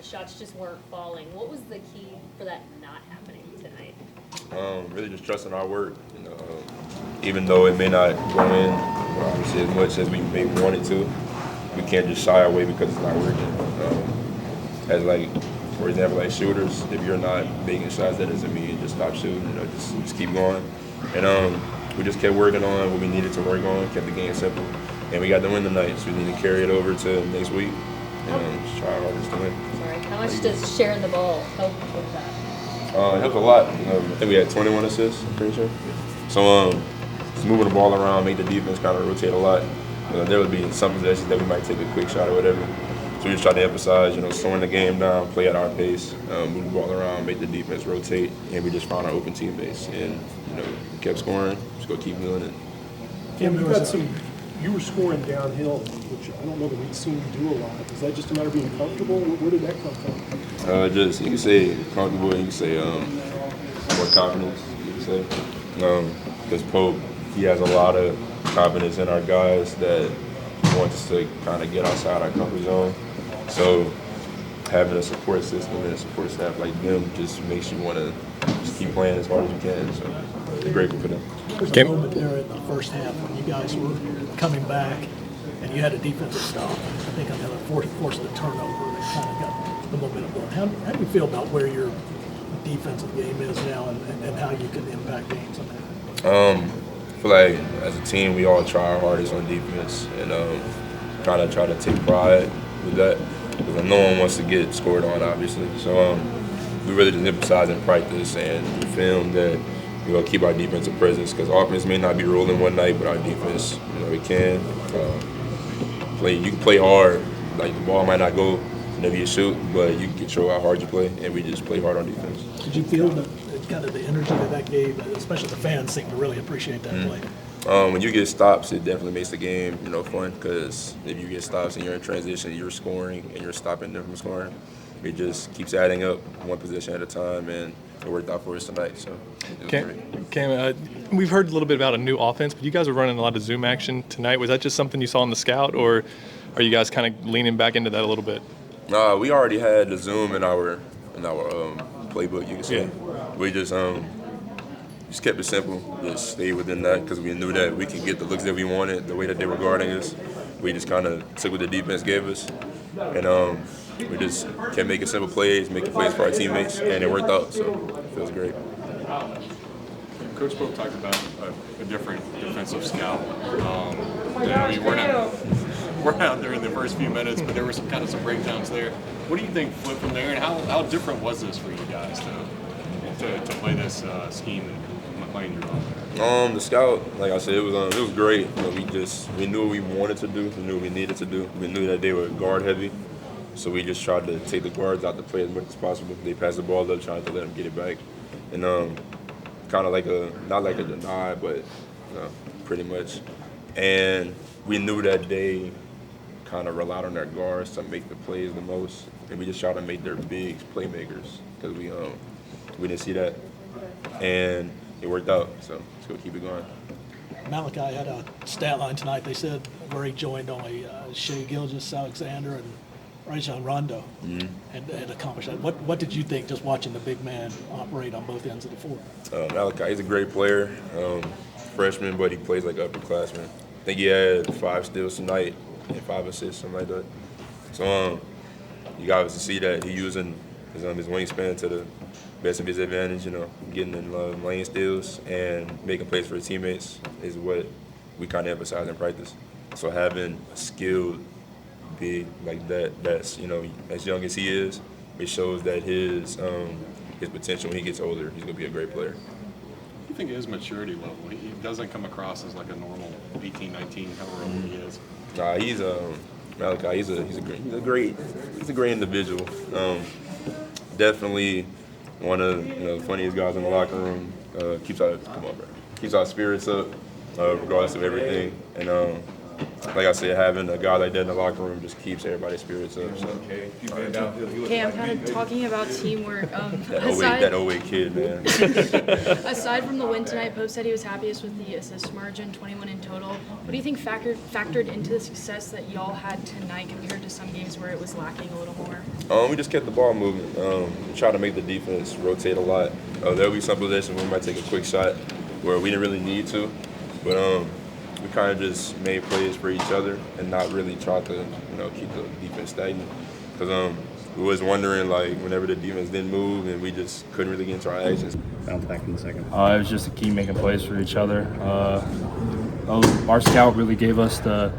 the shots just weren't falling. What was the key for that not happening tonight? Really just trusting our work. You know, even though it may not go in, obviously as much as we may want it to, we can't just shy away because it's not working. As like, for example, like shooters, if you're not making shots, that doesn't mean you just stop shooting. You know, just keep going. And we just kept working on what we needed to work on, kept the game simple, and we got the win tonight. So we need to carry it over to next week and just try our hardest to win. Sorry, how much does sharing the ball help with that? It helped a lot. I think we had 21 assists, I'm pretty sure. So just moving the ball around, make the defense kind of rotate a lot. There would be some possessions that we might take a quick shot or whatever. So we just try to emphasize, slowing the game down, play at our pace, move the ball around, make the defense rotate, and we just found our open teammates. And, we kept scoring, just go keep doing it. Kam, you were scoring downhill, which I don't know that we've seen you do a lot. Is that just a matter of being comfortable? Where did that come from? You can say comfortable, you can say more confidence, you can say. Because Pope, he has a lot of confidence in our guys that wants us to kind of get outside our comfort zone. So having a support system and a support staff like them just makes you want to just keep playing as hard as you can. So I'm grateful for them. There's a moment there in the first half when you guys were coming back and you had a defensive stop. I think another forced the turnover and kind of got the momentum going. How do you feel about where your defensive game is now and how you can impact games on that? I feel like as a team, we all try our hardest on defense and kind of try to take pride with that because no one wants to get scored on, obviously. So we really just emphasize in practice and in film that keep our defensive presence because offense may not be rolling one night, but our defense, we can play. You can play hard, like the ball might not go whenever you shoot, but you can control how hard you play, and we just play hard on defense. Did you feel kind of the energy that gave, especially the fans seem to really appreciate that play? When you get stops, it definitely makes the game, fun because if you get stops and you're in transition, you're scoring and you're stopping them from scoring. It just keeps adding up one possession at a time, and it worked out for us tonight. So Kam, we've heard a little bit about a new offense, but you guys are running a lot of zoom action tonight. Was that just something you saw in the scout, or are you guys kind of leaning back into that a little bit? We already had the zoom in our playbook, you can say. Yeah. We just kept it simple, just stayed within that because we knew that we could get the looks that we wanted, the way that they were guarding us. We just kind of took what the defense gave us, and we just kept making simple plays, making plays for our teammates, and it worked out, so it feels great. Coach Pope talked about a different defensive scout. You weren't out there in the first few minutes, but there were some breakdowns there. What do you think flipped from there, and how different was this for you guys to play this scheme and playing your own? The scout, like I said, it was great. We knew what we wanted to do, we knew what we needed to do. We knew that they were guard heavy, so we just tried to take the guards out to play as much as possible. They passed the ball up, trying to let them get it back, and kind of like not like a deny, but pretty much. And we knew that they kind of relied on their guards to make the plays the most, and we just tried to make their bigs playmakers because we didn't see that, and it worked out. So let's go keep it going. Malachi had a stat line tonight. They said where he joined only Shea Gilgeous-Alexander and Rajon Rondo and accomplished that. What did you think just watching the big man operate on both ends of the floor? Malachi, he's a great player, freshman, but he plays like an upperclassman. I think he had 5 steals tonight and 5 assists, something like that. So you guys to see that he using his wingspan to the best of his advantage, getting in lane steals and making plays for his teammates is what we kind of emphasize in practice. So having a skilled big like that's as young as he is, it shows that his potential when he gets older, he's gonna be a great player. What do you think his maturity level? He doesn't come across as like a normal 18, 19, however old he is. He's Malachi. He's a great individual. Definitely one of the funniest guys in the locker room. Keeps our spirits up regardless of everything, and like I said, having a guy like that in the locker room just keeps everybody's spirits up. So. Okay, I'm kind of talking about teamwork. That Oweh kid, man. Aside from the win tonight, Pope said he was happiest with the assist margin, 21 in total. What do you think factored into the success that y'all had tonight compared to some games where it was lacking a little more? We just kept the ball moving. Try to make the defense rotate a lot. There'll be some possessions where we might take a quick shot where we didn't really need to, but we kind of just made plays for each other and not really tried to, keep the defense stagnant. Because we was wondering, like, whenever the defense didn't move and we just couldn't really get into our actions. Bounce back in the second. It was just to keep making plays for each other. Our scout really gave us the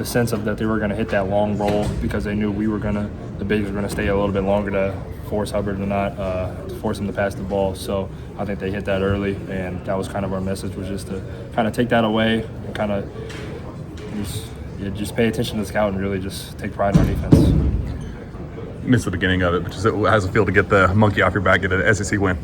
sense of that they were going to hit that long roll because they knew the bigs were going to stay a little bit longer to force Hubbard to force him to pass the ball. So I think they hit that early, and that was kind of our message, was just to kind of take that away and kind of just pay attention to the scout and really just take pride in our defense. Missed the beginning of it, but just how's it feel to get the monkey off your back, get an SEC win?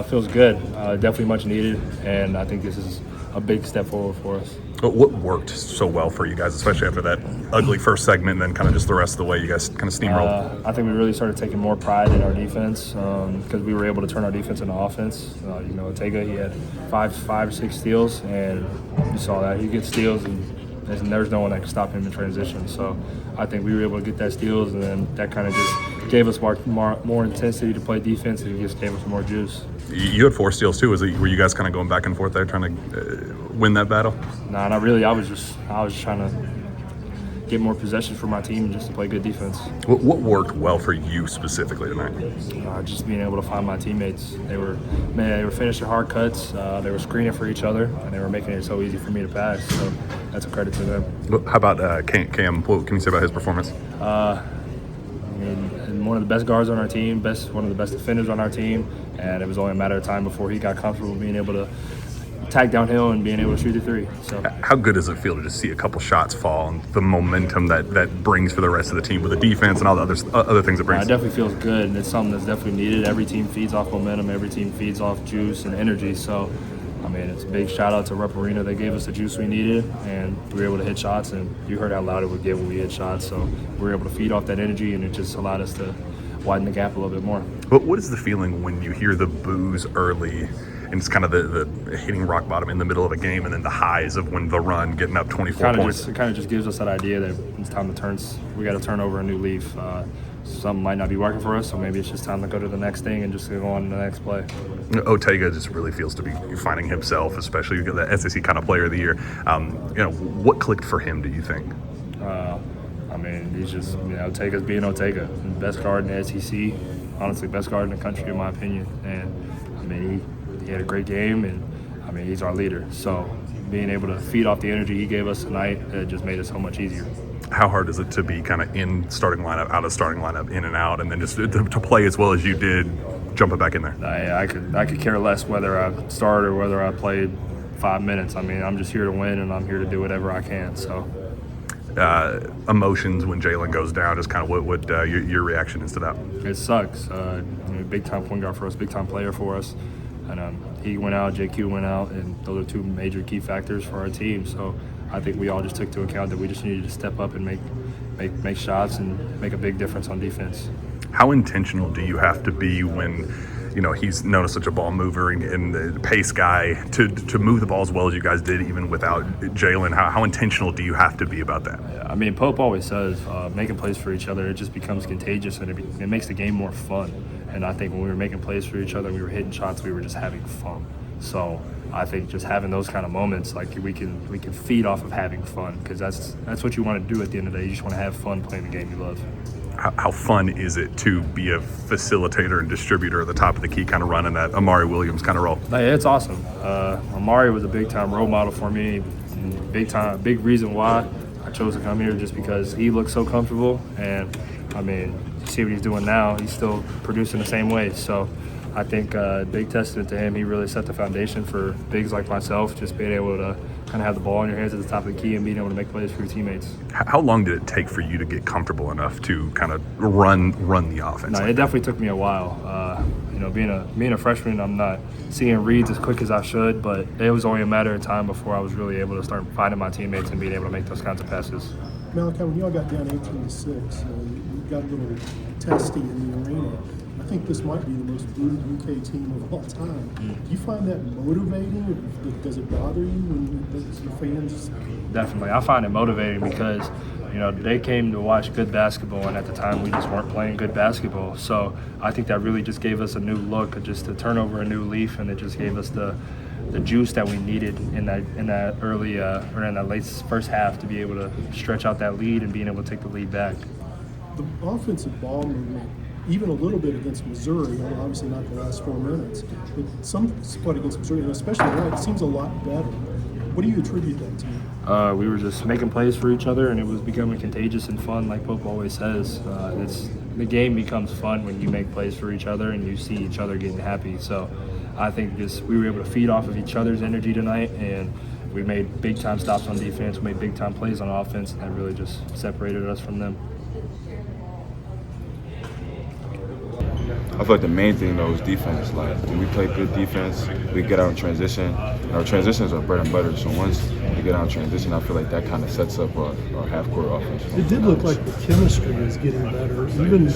Feels good. Definitely much needed, and I think this is a big step forward for us. What worked so well for you guys, especially after that ugly first segment and then kind of just the rest of the way you guys kind of steamrolled? I think we really started taking more pride in our defense because we were able to turn our defense into offense. Otega, he had five or six steals, and you saw that. He gets steals, and there's no one that can stop him in transition. So I think we were able to get that steals, and then that kind of just gave us more intensity to play defense, and it just gave us more juice. You had 4 steals too. Were you guys kind of going back and forth there, trying to win that battle? No, not really. I was just trying to get more possessions for my team and just to play good defense. What worked well for you specifically tonight? Just being able to find my teammates. They were finishing hard cuts. They were screening for each other, and they were making it so easy for me to pass. So that's a credit to them. How about Kam? What can you say about his performance? And one of the best guards on our team, one of the best defenders on our team, and it was only a matter of time before he got comfortable being able to tag downhill and being able to shoot the three. So, how good does it feel to just see a couple shots fall and the momentum that brings for the rest of the team with the defense and all the other things it brings? It definitely feels good, and it's something that's definitely needed. Every team feeds off momentum. Every team feeds off juice and energy. So, it's a big shout out to Rep Arena. They gave us the juice we needed, and we were able to hit shots, and you heard how loud it would get when we hit shots. So we were able to feed off that energy, and it just allowed us to widen the gap a little bit more. But what is the feeling when you hear the boos early and it's kind of the hitting rock bottom in the middle of a game, and then the highs of when the run, getting up 24 points? It kind of just gives us that idea that it's time to we got to turn over a new leaf. Something might not be working for us, so maybe it's just time to go to the next thing and just go on to the next play. Otega just really feels to be finding himself, especially the SEC kind of player of the year. What clicked for him, do you think? He's just, Otega's being Otega. Best guard in the SEC, honestly, best guard in the country, in my opinion. And, he had a great game, and, he's our leader. So being able to feed off the energy he gave us tonight, it just made it so much easier. How hard is it to be kind of in starting lineup, out of starting lineup, in and out, and then just to play as well as you did, jumping back in there? I could care less whether I start or whether I played 5 minutes. I'm just here to win, and I'm here to do whatever I can. So, emotions when Jaylen goes down, just kind of what your reaction is to that? It sucks. Big time point guard for us, big time player for us, and he went out, JQ went out, and those are two major key factors for our team. So I think we all just took into account that we just needed to step up and make shots and make a big difference on defense. How intentional do you have to be when he's known as such a ball mover and the pace guy to move the ball as well as you guys did even without Jaylen? How intentional do you have to be about that? Pope always says making plays for each other, it just becomes contagious, and it makes the game more fun. And I think when we were making plays for each other, we were hitting shots, we were just having fun. So I think just having those kind of moments, like we can feed off of having fun, because that's what you want to do at the end of the day. You just want to have fun playing the game you love. How fun is it to be a facilitator and distributor at the top of the key, kind of running that Amari Williams kind of role? It's awesome. Amari was a big-time role model for me. Big reason why I chose to come here, just because he looks so comfortable. And, see what he's doing now. He's still producing the same way. So I think big testament to him. He really set the foundation for bigs like myself, just being able to kind of have the ball in your hands at the top of the key and being able to make plays for your teammates. How long did it take for you to get comfortable enough to kind of run the offense? No, it definitely took me a while. You know, being a freshman, I'm not seeing reads as quick as I should, but it was only a matter of time before I was really able to start finding my teammates and being able to make those kinds of passes. Malachi, when y'all got down 18-6, you got a little testy in the arena. I think this might be the most booed UK team of all time. Do you find that motivating, or does it bother you when your fans? Definitely. I find it motivating because, you know, they came to watch good basketball, and at the time we just weren't playing good basketball. So I think that really just gave us a new look, just to turn over a new leaf, and it just gave us the juice that we needed in that early or in that late first half to be able to stretch out that lead and being able to take the lead back. The offensive ball movement, even a little bit against Missouri, obviously not the last 4 minutes, but some split against Missouri, and especially tonight, it seems a lot better. What do you attribute that to? We were just making plays for each other, and it was becoming contagious and fun, like Pope always says. The game becomes fun when you make plays for each other and you see each other getting happy. So I think we were able to feed off of each other's energy tonight, and we made big-time stops on defense, we made big-time plays on offense, and that really just separated us from them. I feel like the main thing though is defense. Like when we play good defense, we get out in transition. Our transitions are bread and butter. So once we get out in transition, I feel like that kind of sets up our half-court offense. It did look like the chemistry is getting better. Even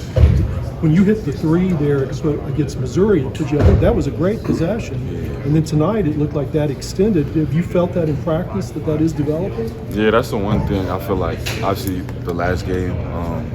when you hit the three there against Missouri, I think that was a great possession. And then tonight it looked like that extended. Have you felt that in practice, that is developing? Yeah, that's the one thing I feel like. Obviously, the last game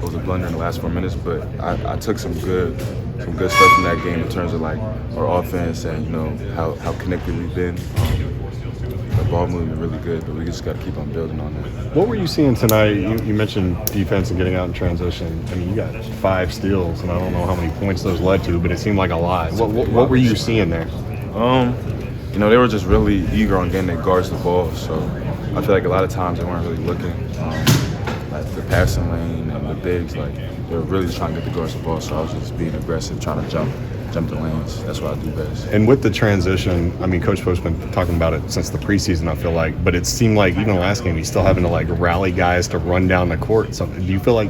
was a blunder in the last 4 minutes, but I took some good stuff from that game in terms of like our offense and how connected we've been. The ball movement really good, but we just got to keep on building on that. What were you seeing tonight? You mentioned defense and getting out in transition. I mean, you got 5 steals, and I don't know how many points those led to, but it seemed like a lot. What were you seeing there? They were just really eager on getting their guards the ball, so I feel like a lot of times they weren't really looking at the passing lane and the bigs. Like they were really just trying to get the guards the ball, so I was just being aggressive, trying to jump the lanes. That's what I do best. And with the transition, I mean, Coach Pope's been talking about it since the preseason, I feel like, but it seemed like even the last game, he's still having to like rally guys to run down the court. So do you feel like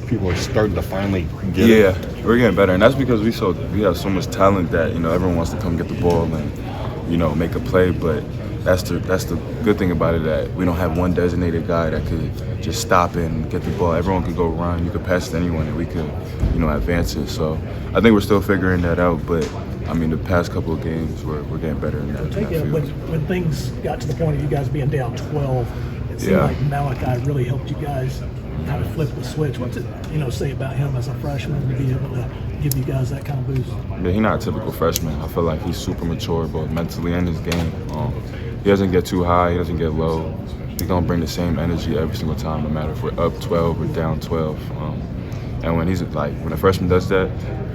people are starting to finally get it? Yeah, we're getting better, and that's because we have so much talent that everyone wants to come get the ball and make a play. But that's the good thing about it, that we don't have one designated guy that could just stop and get the ball. Everyone could go run. You could pass to anyone, and we could advance it. So I think we're still figuring that out. But I mean, the past couple of games we're getting better in that field. When things got to the point of you guys being down 12, it seemed like Malachi really helped you guys kind of flip the switch. What's it say about him as a freshman to be able to give you guys that kind of boost? Yeah, he's not a typical freshman. I feel like he's super mature, both mentally and his game. He doesn't get too high, he doesn't get low. He's gonna bring the same energy every single time, no matter if we're up 12 or down 12. And when when a freshman does that,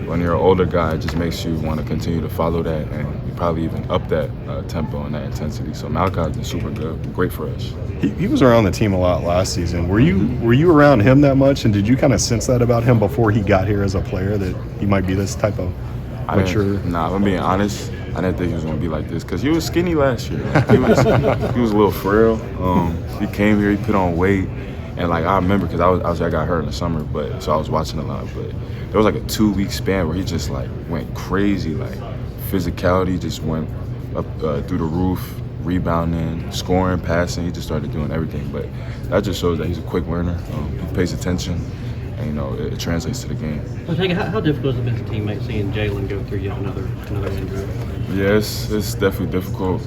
when you're an older guy, it just makes you want to continue to follow that and probably even up that tempo and that intensity. So Malachi's been super good, great for us. He was around the team a lot last season. Were you around him that much, and did you kind of sense that about him before he got here as a player, that he might be this type of mature? Nah, if I'm being honest, I didn't think he was going to be like this because he was skinny last year. He was a little frail. He came here, he put on weight. And I remember because I got hurt in the summer, so I was watching a lot. But there was a 2-week span where he just went crazy. Physicality just went up through the roof, rebounding, scoring, passing. He just started doing everything. But that just shows that he's a quick learner. He pays attention, and it translates to the game. Otega, how difficult has it been as a teammate seeing Jaylen go through yet another injury? Yeah, it's definitely difficult.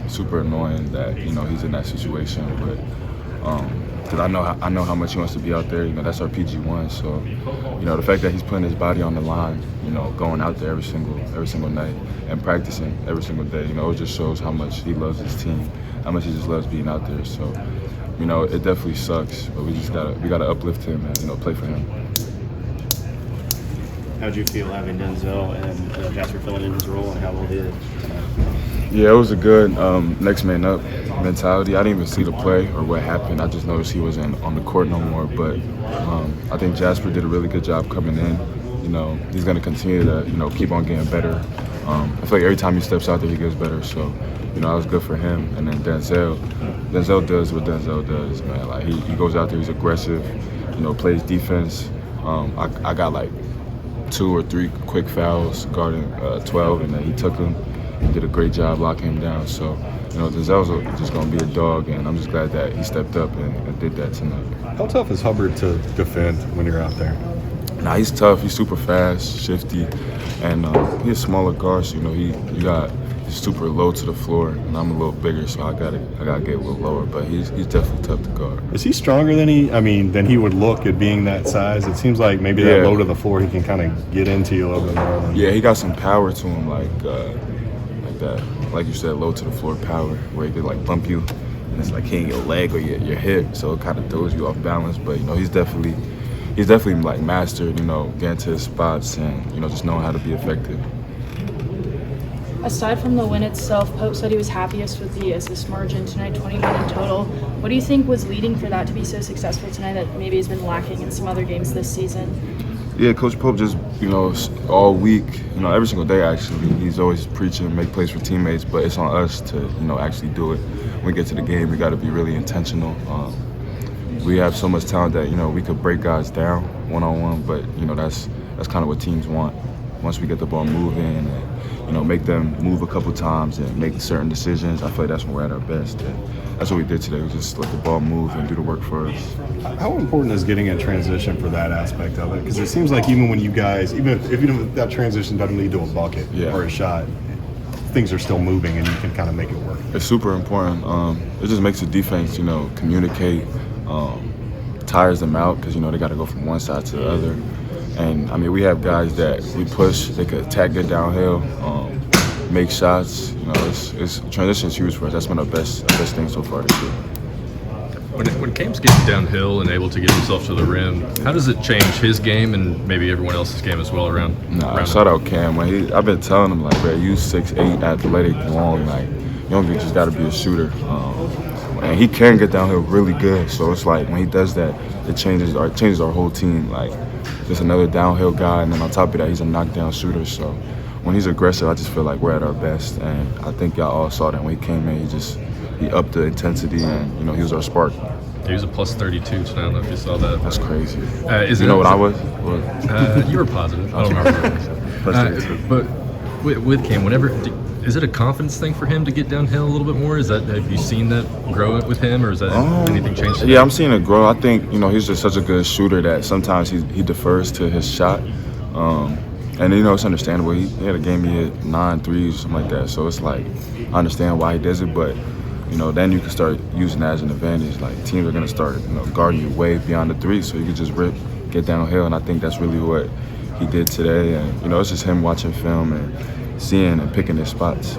Super annoying that he's in that situation, but. Because I know how much he wants to be out there. That's our PG1. So, the fact that he's putting his body on the line, going out there every single night and practicing every single day, it just shows how much he loves his team, how much he just loves being out there. So, it definitely sucks, but we gotta uplift him and play for him. How'd you feel having Denzel and Jasper filling in his role, and how well he did? Yeah, it was a good next man up mentality. I didn't even see the play or what happened. I just noticed he wasn't on the court no more. But I think Jasper did a really good job coming in. He's going to continue to keep on getting better. I feel like every time he steps out there, he gets better. So you know, that was good for him. And then Denzel does what Denzel does, man. Like he goes out there, he's aggressive, you know, plays defense. I got like 2 or 3 quick fouls guarding 12, and then he took them. He did a great job locking him down. So, you know, Denzel's just going to be a dog, and I'm just glad that he stepped up and did that tonight. How tough is Hubbard to defend when you're out there? Nah, he's tough. He's super fast, shifty, and he's a smaller guard. So, you know, he's super low to the floor, and I'm a little bigger, so I gotta get a little lower. But he's definitely tough to guard. Is he stronger than he would look at being that size? It seems like maybe that low to the floor, he can kind of get into you a little bit more. Yeah, he got some power to him, like that. Like you said, low to the floor power, where he could like bump you, and it's like hitting your leg or your hip, so it kind of throws you off balance. But you know, he's definitely like mastered, you know, getting to his spots and, you know, just knowing how to be effective. Aside from the win itself, Pope said he was happiest with the assist margin tonight, 21 in total. What do you think was leading for that to be so successful tonight that maybe has been lacking in some other games this season? Yeah, Coach Pope just, you know, all week, you know, every single day actually, he's always preaching, make plays for teammates, but it's on us to, you know, actually do it. When we get to the game, we got to be really intentional. We have so much talent that, you know, we could break guys down one-on-one, but, you know, that's kind of what teams want. Once we get the ball moving and, you know, make them move a couple times and make certain decisions, I feel like that's when we're at our best. And that's what we did today. We just let the ball move and do the work for us. How important is getting in transition for that aspect of it? Because it seems like even when you guys, even if that transition doesn't lead to a bucket or a shot, things are still moving and you can kind of make it work. It's super important. It just makes the defense, you know, communicate, tires them out because, you know, they got to go from one side to the other. And, I mean, we have guys that we push, they could attack it downhill, make shots. You know, it's transition's huge for us. That's one of the best things so far this year. When Kam's getting downhill and able to get himself to the rim, how does it change his game and maybe everyone else's game as well around shout out Kam. I've been telling him, like, bro, you 6'8", athletic, long, like, you don't just got to be a shooter. And he can get downhill really good. So it's like when he does that, it changes our whole team. Like, just another downhill guy, and then on top of that, he's a knockdown shooter. So when he's aggressive, I just feel like we're at our best. And I think y'all all saw that when he came in, he upped the intensity, and, you know, he was our spark. He was a plus 32 tonight. I don't know if you saw that. That's crazy. You know what I was? You were positive. I don't remember. But with Kam, is it a confidence thing for him to get downhill a little bit more? Have you seen that grow with him, or is that anything changed today? Yeah, I'm seeing it grow. I think, you know, he's just such a good shooter that sometimes he defers to his shot. And, you know, it's understandable. He had a game he hit 9 threes or something like that. So it's like, I understand why he does it, but, you know, then you can start using that as an advantage. Like, teams are going to start, you know, guarding you way beyond the three, so you can just get downhill. And I think that's really what he did today. And, you know, it's just him watching film and seeing and picking his spots.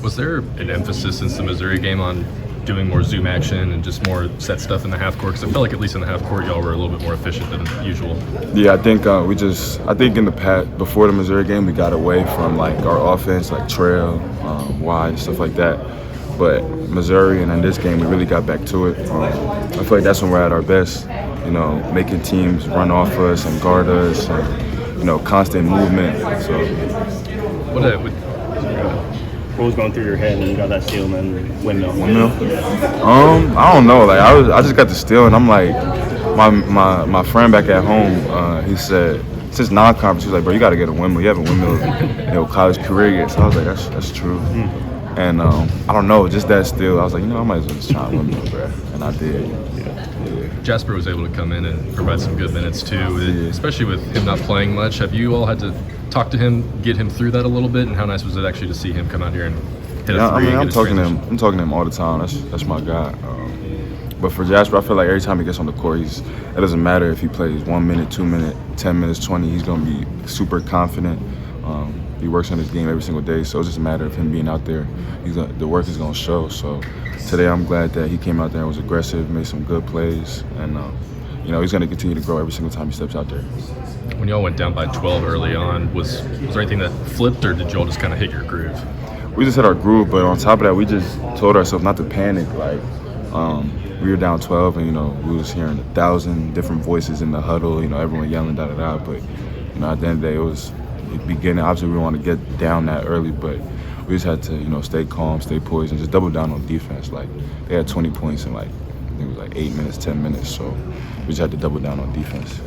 Was there an emphasis since the Missouri game on doing more zoom action and just more set stuff in the half court? Because I felt like at least in the half court y'all were a little bit more efficient than usual. Yeah, I think I think in the past, before the Missouri game, we got away from like our offense, like trail, wide, stuff like that. But Missouri and in this game, we really got back to it. I feel like that's when we're at our best. You know, making teams run off us and guard us, and, you know, constant movement. So. What was going through your head when you got that steal and windmill? I don't know. Like I just got the steal, and I'm like, my friend back at home, he said, since non-conference, he was like, bro, you got to get a windmill. You haven't windmilled, you know, college career yet. So I was like, that's true. And I don't know, just that steal, I was like, you know, I might as well just try a windmill, bro. And I did. Jasper was able to come in and provide some good minutes too, especially with him not playing much. Have you all had to talk to him, get him through that a little bit, and how nice was it actually to see him come out here and hit a three? I mean, I'm talking to him all the time. That's my guy. But for Jasper, I feel like every time he gets on the court, it doesn't matter if he plays 1 minute, 2 minutes, 10 minutes, 20. He's gonna be super confident. He works on his game every single day, so it's just a matter of him being out there. The work is gonna show. So today, I'm glad that he came out there and was aggressive, made some good plays, and you know, he's gonna continue to grow every single time he steps out there. When y'all went down by 12 early on, was there anything that flipped, or did y'all just kind of hit your groove? We just hit our groove, but on top of that, we just told ourselves not to panic. Like, we were down 12, and, you know, we was hearing 1,000 different voices in the huddle, you know, everyone yelling, da-da-da, but, you know, at the end of the day, it was the beginning. Obviously, we want to get down that early, but we just had to, you know, stay calm, stay poised, and just double down on defense. Like, they had 20 points in, like, I think it was like 8 minutes, 10 minutes, so we just had to double down on defense.